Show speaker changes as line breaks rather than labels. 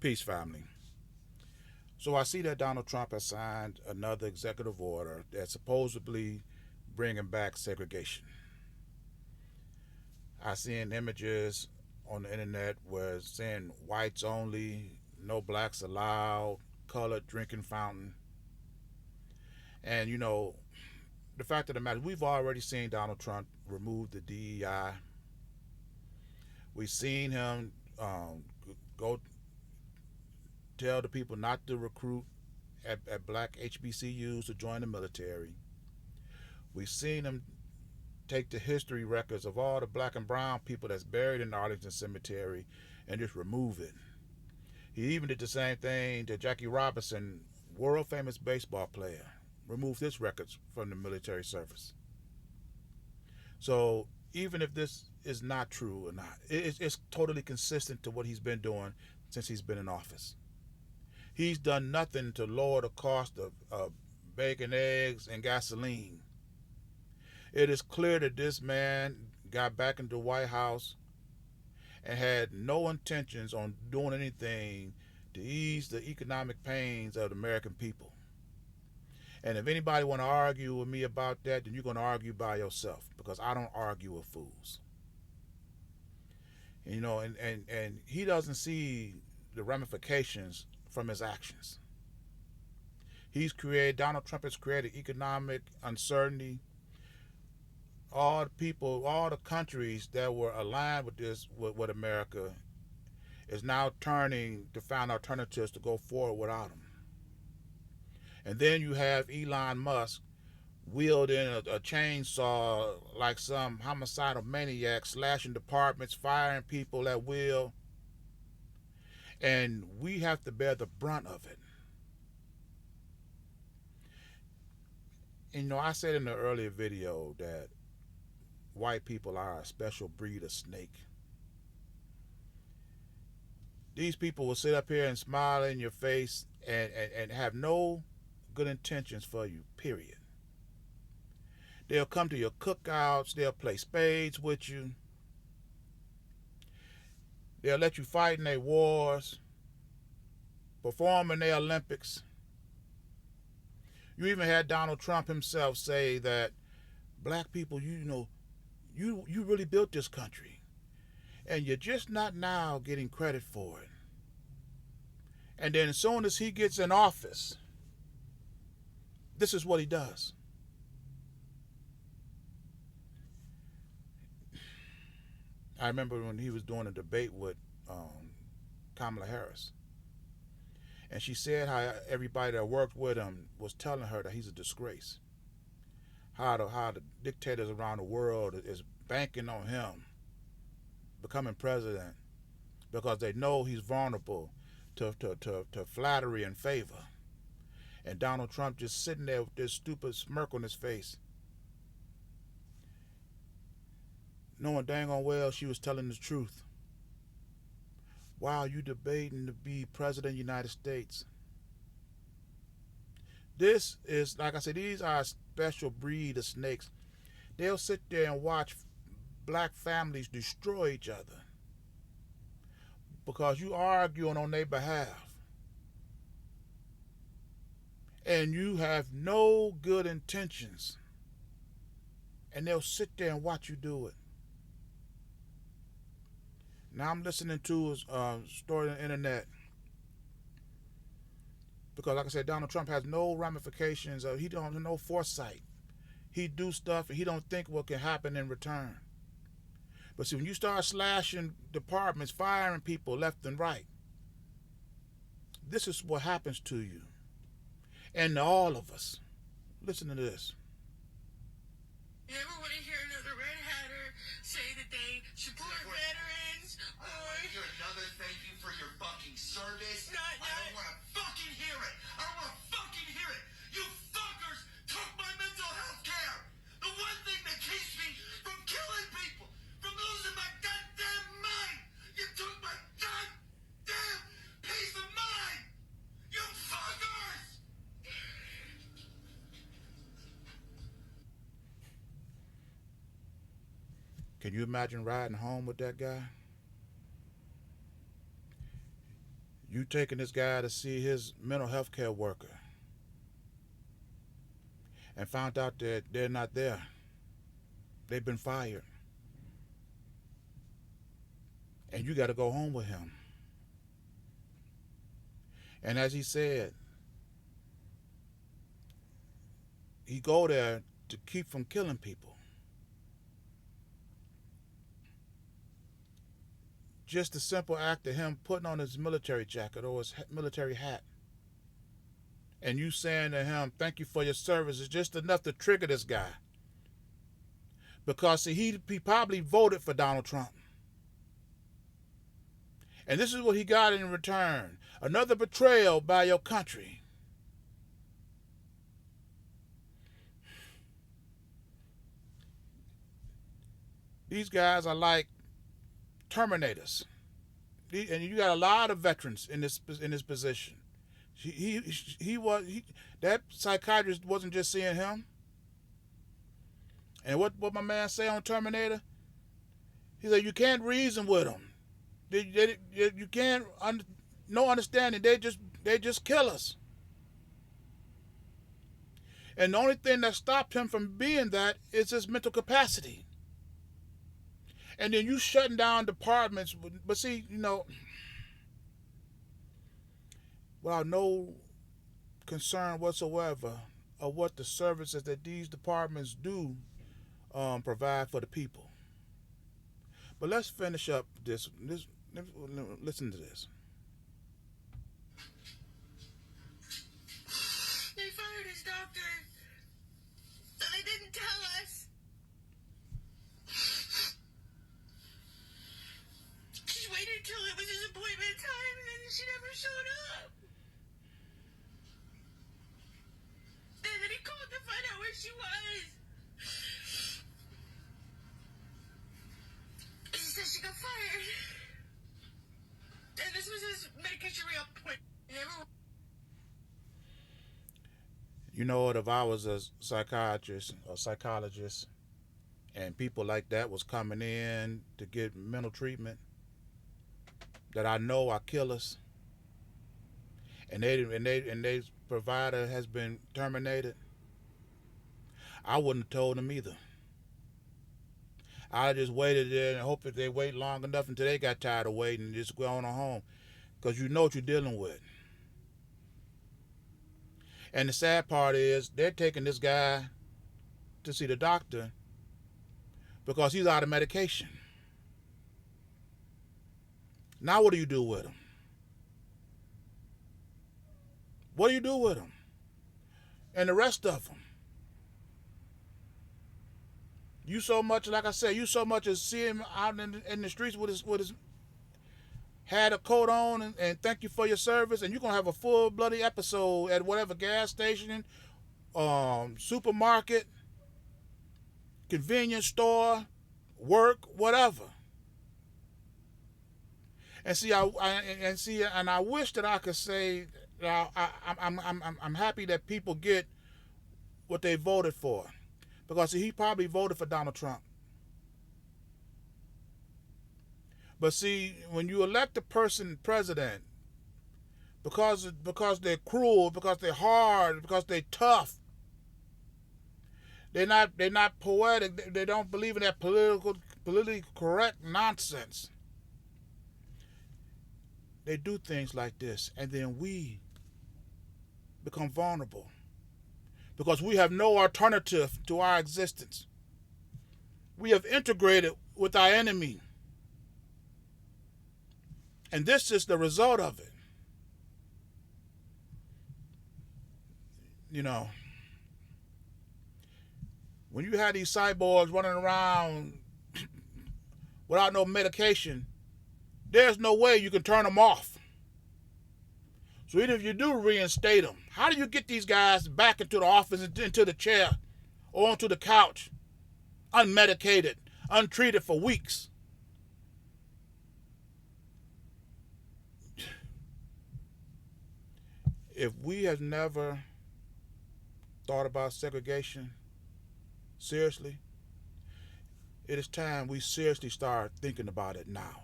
Peace, family. So I see that Donald Trump has signed another executive order that's supposedly bringing back segregation. I seen images on the internet where it's saying whites only, no blacks allowed, colored drinking fountain. And the fact of the matter, we've already seen Donald Trump remove the DEI. We've seen him go tell the people not to recruit at black HBCUs to join the military. We've seen him take the history records of all the black and brown people that's buried in Arlington Cemetery and just remove it. He even did the same thing to Jackie Robinson, world famous baseball player, removed his records from the military service. So even if this is not true or not, it's totally consistent to what he's been doing since he's been in office. He's done nothing to lower the cost of bacon, eggs, and gasoline. It is clear that this man got back into the White House and had no intentions on doing anything to ease the economic pains of the American people. And if anybody want to argue with me about that, then you're going to argue by yourself, because I don't argue with fools. And he doesn't see the ramifications from his actions. Donald Trump has created economic uncertainty. All the people, all the countries that were aligned with America, is now turning to find alternatives to go forward without him. And then you have Elon Musk wielding a chainsaw like some homicidal maniac, slashing departments, firing people at will. And we have to bear the brunt of it. And I said in the earlier video that white people are a special breed of snake. These people will sit up here and smile in your face and have no good intentions for you, period. They'll come to your cookouts, they'll play spades with you, they'll let you fight in their wars, perform in their Olympics. You even had Donald Trump himself say that black people, you really built this country, and you're just not now getting credit for it. And then as soon as he gets in office, this is what he does. I remember when he was doing a debate with Kamala Harris, and she said how everybody that worked with him was telling her that he's a disgrace. How the dictators around the world is banking on him becoming president because they know he's vulnerable to flattery and favor. And Donald Trump just sitting there with this stupid smirk on his face, knowing dang on well she was telling the truth. While you debating to be president of the United States. This is, like I said, these are a special breed of snakes. They'll sit there and watch black families destroy each other because you arguing on their behalf. And you have no good intentions. And they'll sit there and watch you do it. Now I'm listening to his story on the internet because, like I said, Donald Trump has no ramifications. He don't have no foresight. He do stuff and he don't think what can happen in return. But see, when you start slashing departments, firing people left and right, this is what happens to you and to all of us. Listen to this.
You ever want to hear another red hatter say that they support veterans?
I don't want to hear another thank you for your fucking service.
Not.
I don't want to fucking hear it. I don't want to fucking hear it. You fuckers took my mental health care. The one thing that keeps me from killing people, from losing my goddamn mind. You took my goddamn peace of mind. You fuckers.
Can you imagine riding home with that guy? You taking this guy to see his mental health care worker and found out that they're not there. They've been fired. And you got to go home with him. And as he said, he go there to keep from killing people. Just the simple act of him putting on his military jacket or his military hat, and you saying to him, thank you for your service, is just enough to trigger this guy. Because see, he probably voted for Donald Trump. And this is what he got in return. Another betrayal by your country. These guys are like Terminators. And you got a lot of veterans in this position. That psychiatrist wasn't just seeing him. And what my man say on Terminator? He said you can't reason with them. You can't no understanding. They just kill us. And the only thing that stopped him from being that is his mental capacity. And then you shutting down departments. But see, without no concern whatsoever of what the services that these departments do provide for the people. But let's finish up this. Listen to this.
They fired his doctor. So they didn't tell us. She waited till it was his appointment time and then she never showed up. And then he called to find out where she was. She said she got fired. And this was his medication reappointment.
You know what? If I was a psychiatrist or psychologist and people like that was coming in to get mental treatment that I know are killers, and they provider has been terminated, I wouldn't have told them either. I just waited there and hope that they wait long enough until they got tired of waiting and just go on home, because you know what you're dealing with. And the sad part is they're taking this guy to see the doctor because he's out of medication. Now what do you do with him? What do you do with him? And the rest of them? You so much, like I said, you so much as see him out in the streets with his had a coat on and thank you for your service, and you're going to have a full bloody episode at whatever gas station, supermarket, convenience store, work, whatever. And see, I wish that I could say that I'm happy that people get what they voted for, because see, he probably voted for Donald Trump. But see, when you elect a person president, because they're cruel, because they're hard, because they're tough, they're not poetic. They don't believe in that politically correct nonsense. They do things like this, and then we become vulnerable because we have no alternative to our existence. We have integrated with our enemy. And this is the result of it. When you have these cyborgs running around without no medication, there's no way you can turn them off. So even if you do reinstate them, how do you get these guys back into the office, into the chair, or onto the couch, unmedicated, untreated for weeks? If we have never thought about segregation seriously, it is time we seriously start thinking about it now.